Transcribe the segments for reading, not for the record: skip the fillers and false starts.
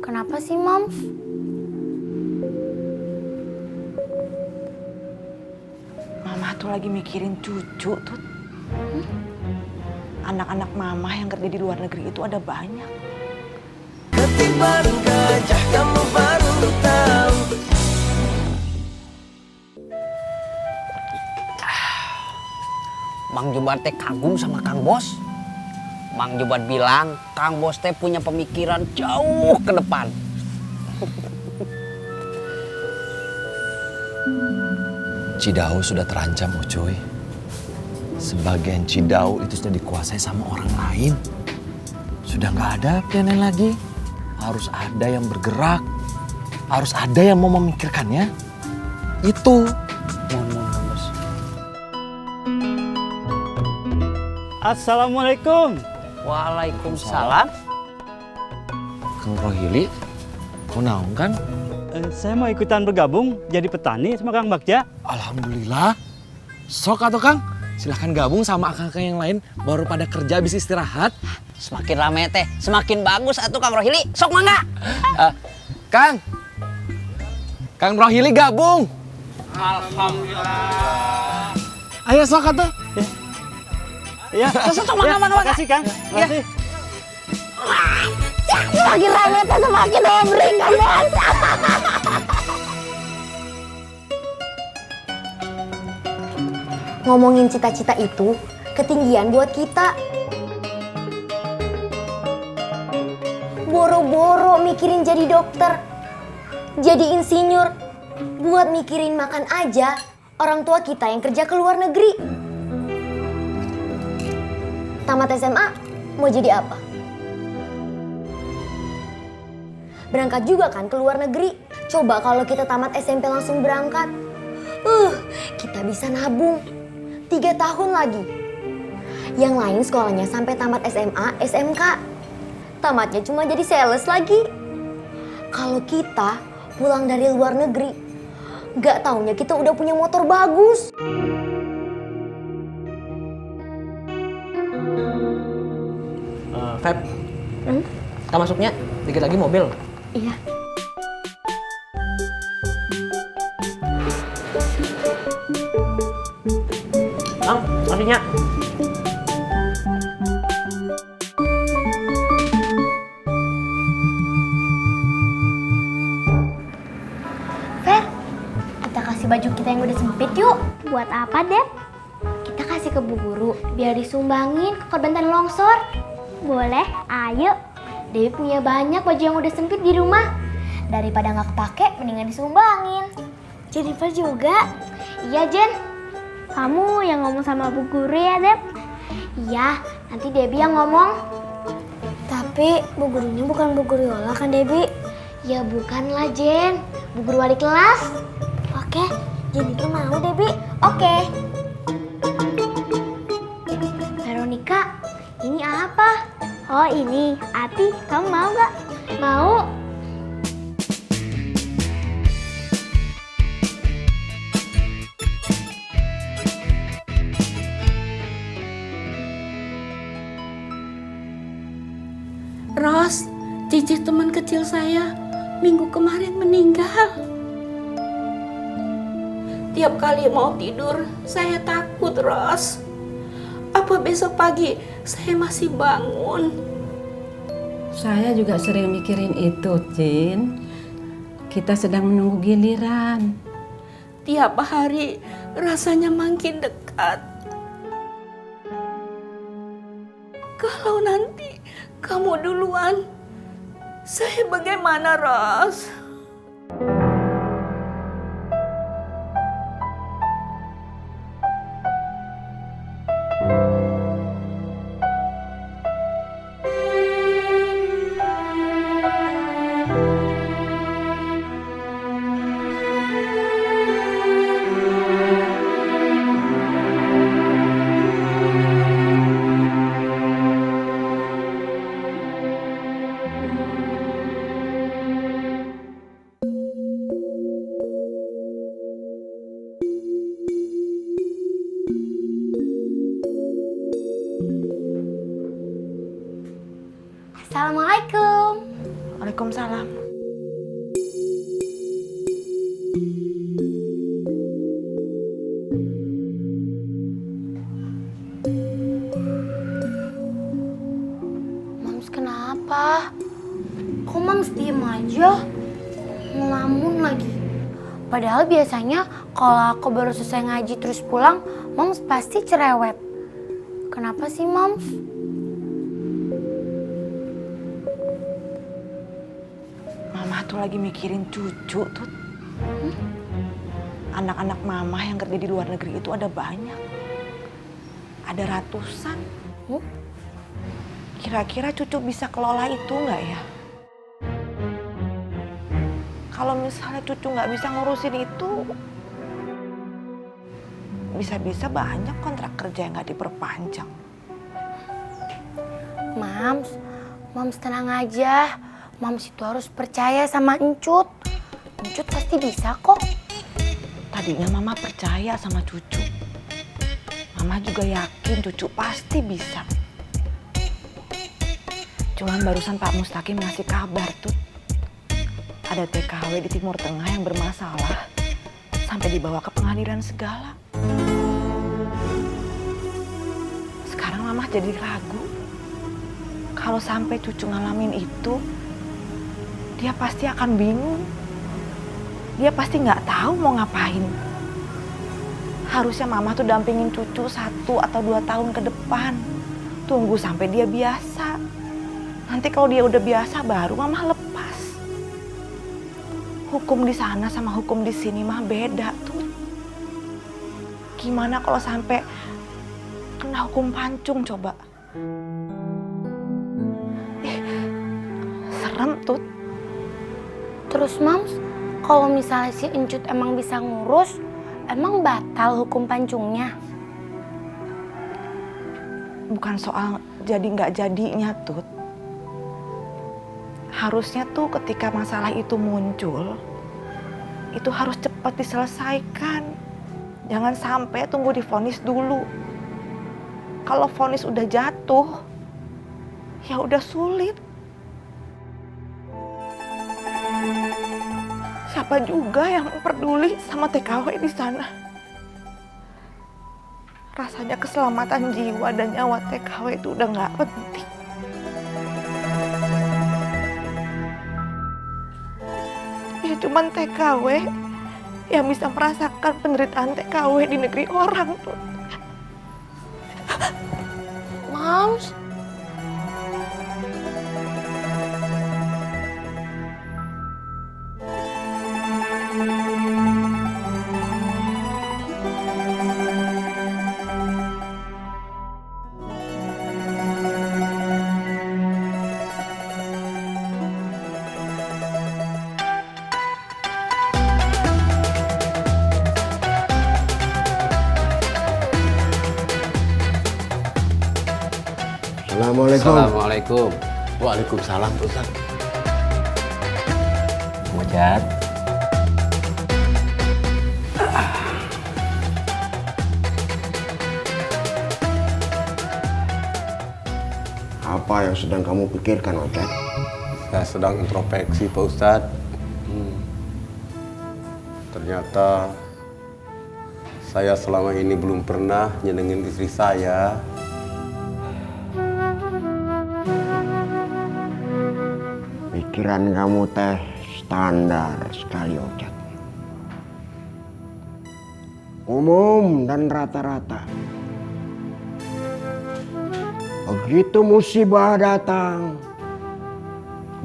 Kenapa sih, Mams? Mama tuh lagi mikirin cucu tuh. Anak-anak mama yang kerja di luar negeri itu ada banyak. Ketiban gajah kamu baru tahu. Mang Jubat teh kagum sama Kang Bos. Mang Jubat bilang Kang Bos teh punya pemikiran jauh ke depan. Cidau sudah terancam, Ucuy. Sebagian Cidau itu sudah dikuasai sama orang lain. Sudah nggak ada pilihan lagi. Harus ada yang bergerak. Harus ada yang mau memikirkannya. Itu. Mohon Kang Bos. Assalamualaikum. Waalaikumsalam. Kang Rohili, kau naon kan? Saya mau ikutan bergabung jadi petani sama Kang Bagja. Alhamdulillah. Sok atau Kang? Silahkan gabung sama akang-akang yang lain. Baru pada kerja habis istirahat. Semakin rame teh, semakin bagus atuh Kang Rohili. Sok mangga. Kang Rohili gabung. Alhamdulillah. Ayo sok atuh. Ya, Sok mangga mana. makasih Kang. Makasih. Semakin rame tuh semakin obring, Bos. Ngomongin cita-cita itu ketinggian buat kita. Boro-boro mikirin jadi dokter, jadi insinyur, buat mikirin makan aja orang tua kita yang kerja ke luar negeri. Tamat SMA, mau jadi apa? Berangkat juga kan ke luar negeri. Coba kalau kita tamat SMP langsung berangkat. Kita bisa nabung 3 tahun lagi. Yang lain sekolahnya sampai tamat SMA, SMK. Tamatnya cuma jadi sales lagi. Kalau kita pulang dari luar negeri, gak taunya kita udah punya motor bagus. Feb, kita masuknya dikit lagi mobil. Iya. Bang, artinya Fer, kita kasih baju kita yang udah sempit yuk. Buat apa, Dep? Kita kasih ke Bu Guru biar disumbangin ke korban tanah longsor. Boleh, ayo. Dewi punya banyak baju yang udah sempit di rumah. Daripada nggak kepake, mendingan disumbangin. Jennifer juga. Iya, Jen. Kamu yang ngomong sama Bu Guru ya, Dep? Iya, nanti Debbie yang ngomong. Tapi Bu Gurunya bukan Bu Guru Yola kan, Debbie? Ya bukanlah, Jen. Bu Guru wali kelas. Oke, Jennifer mau, Debbie? Oke. Veronica, ini apa? Oh ini, Ati, kamu mau gak? Mau. Ros, Cici teman kecil saya minggu kemarin meninggal. Tiap kali mau tidur, saya takut, Ros. Apa besok pagi saya masih bangun? Saya juga sering mikirin itu, Cin. Kita sedang menunggu giliran. Tiap hari rasanya makin dekat. Kalau nanti kamu duluan, saya bagaimana, Ros? Waalaikumsalam. Mams kenapa? Kok Mams diem aja? Ngelamun lagi. Padahal biasanya kalau aku baru selesai ngaji terus pulang, Mams pasti cerewet. Kenapa sih Mams? Mama tuh lagi mikirin cucu tuh. Anak-anak mama yang kerja di luar negeri itu ada banyak. Ada ratusan. Kira-kira cucu bisa kelola itu nggak ya? Kalau misalnya cucu nggak bisa ngurusin itu, bisa-bisa banyak kontrak kerja yang nggak diperpanjang. Mams tenang aja. Mams itu harus percaya sama Encut. Encut pasti bisa kok. Tadinya mama percaya sama cucu. Mama juga yakin cucu pasti bisa. Cuman barusan Pak Mustaqim ngasih kabar tuh. Ada TKW di Timur Tengah yang bermasalah. Sampai dibawa ke pengadilan segala. Sekarang mama jadi ragu. Kalau sampai cucu ngalamin itu, dia pasti akan bingung. Dia pasti nggak tahu mau ngapain. Harusnya mama tuh dampingin cucu 1 atau 2 tahun ke depan. Tunggu sampai dia biasa. Nanti kalau dia udah biasa baru mama lepas. Hukum di sana sama hukum di sini mah beda tuh. Gimana kalau sampai kena hukum pancung coba? Serem tuh. Terus Mams, kalau misalnya si Encut emang bisa ngurus, emang batal hukum pancungnya? Bukan soal jadi nggak jadinya Tut. Harusnya tuh ketika masalah itu muncul, itu harus cepat diselesaikan. Jangan sampai tunggu divonis dulu. Kalau vonis udah jatuh, ya udah sulit. Siapa juga yang peduli sama TKW di sana? Rasanya keselamatan jiwa dan nyawa TKW itu udah nggak penting. Ya cuman TKW yang bisa merasakan penderitaan TKW di negeri orang tuh. Mams, Assalamualaikum. Assalamualaikum. Waalaikumsalam, Ustaz. Mujad. Apa yang sedang kamu pikirkan, Ustaz? Saya sedang introspeksi, Pak Ustadz. Ternyata saya selama ini belum pernah nyenengin istri saya. Pikiran kamu teh standar sekali, Ustaz. Umum dan rata-rata. Begitu musibah datang,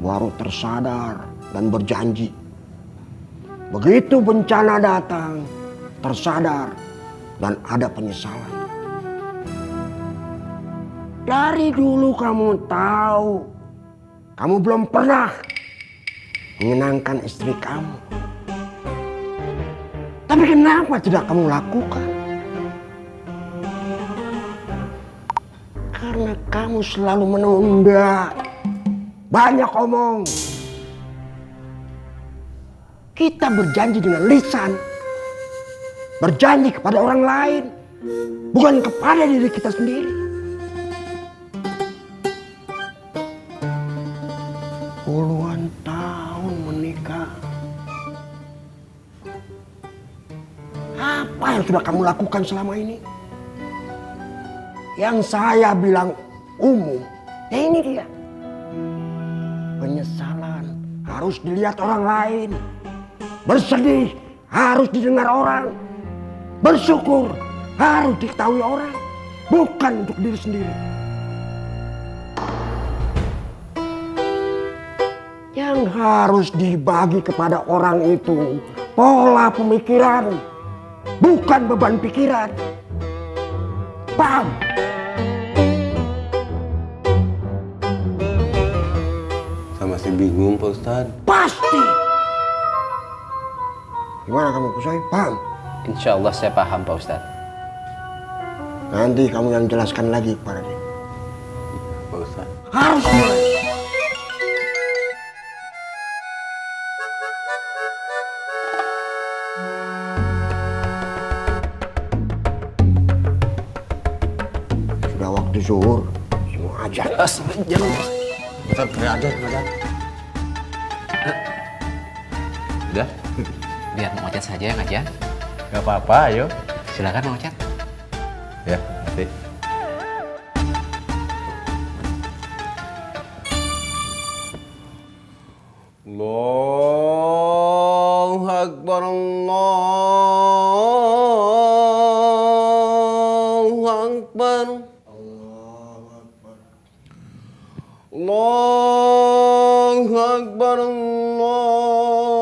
baru tersadar dan berjanji. Begitu bencana datang, tersadar dan ada penyesalan. Dari dulu kamu tahu, kamu belum pernah menyenangkan istri kamu. Tapi kenapa tidak kamu lakukan? Karena kamu selalu menunda. Banyak omong. Kita berjanji dengan lisan. Berjanji kepada orang lain. Bukan kepada diri kita sendiri. Puluhan tahun menikah. Apa yang sudah kamu lakukan selama ini? Yang saya bilang umum, ya ini dia. Penyesalan harus dilihat orang lain. Bersedih harus didengar orang. Bersyukur harus diketahui orang. Bukan untuk diri sendiri. Yang harus dibagi kepada orang itu pola pemikiran, bukan beban pikiran. Paham? Saya masih bingung Pak Ustadz. Pasti. Gimana kamu Kusoi? Paham? Insya Allah saya paham Pak Ustadz. Nanti kamu yang jelaskan lagi kepada dia. Pak Ustadz. Harus mulai. Sudah waktu zuhur, semua ajar. Jangan. Ustaz, ada. Udah? Biar Mang Ocat saja yang ngajar. Gak apa-apa, ayo. Silakan Mang Ocat. Ya, nanti. Allahu Akbar, Allahu Akbar. Allahu Akbar, Allahu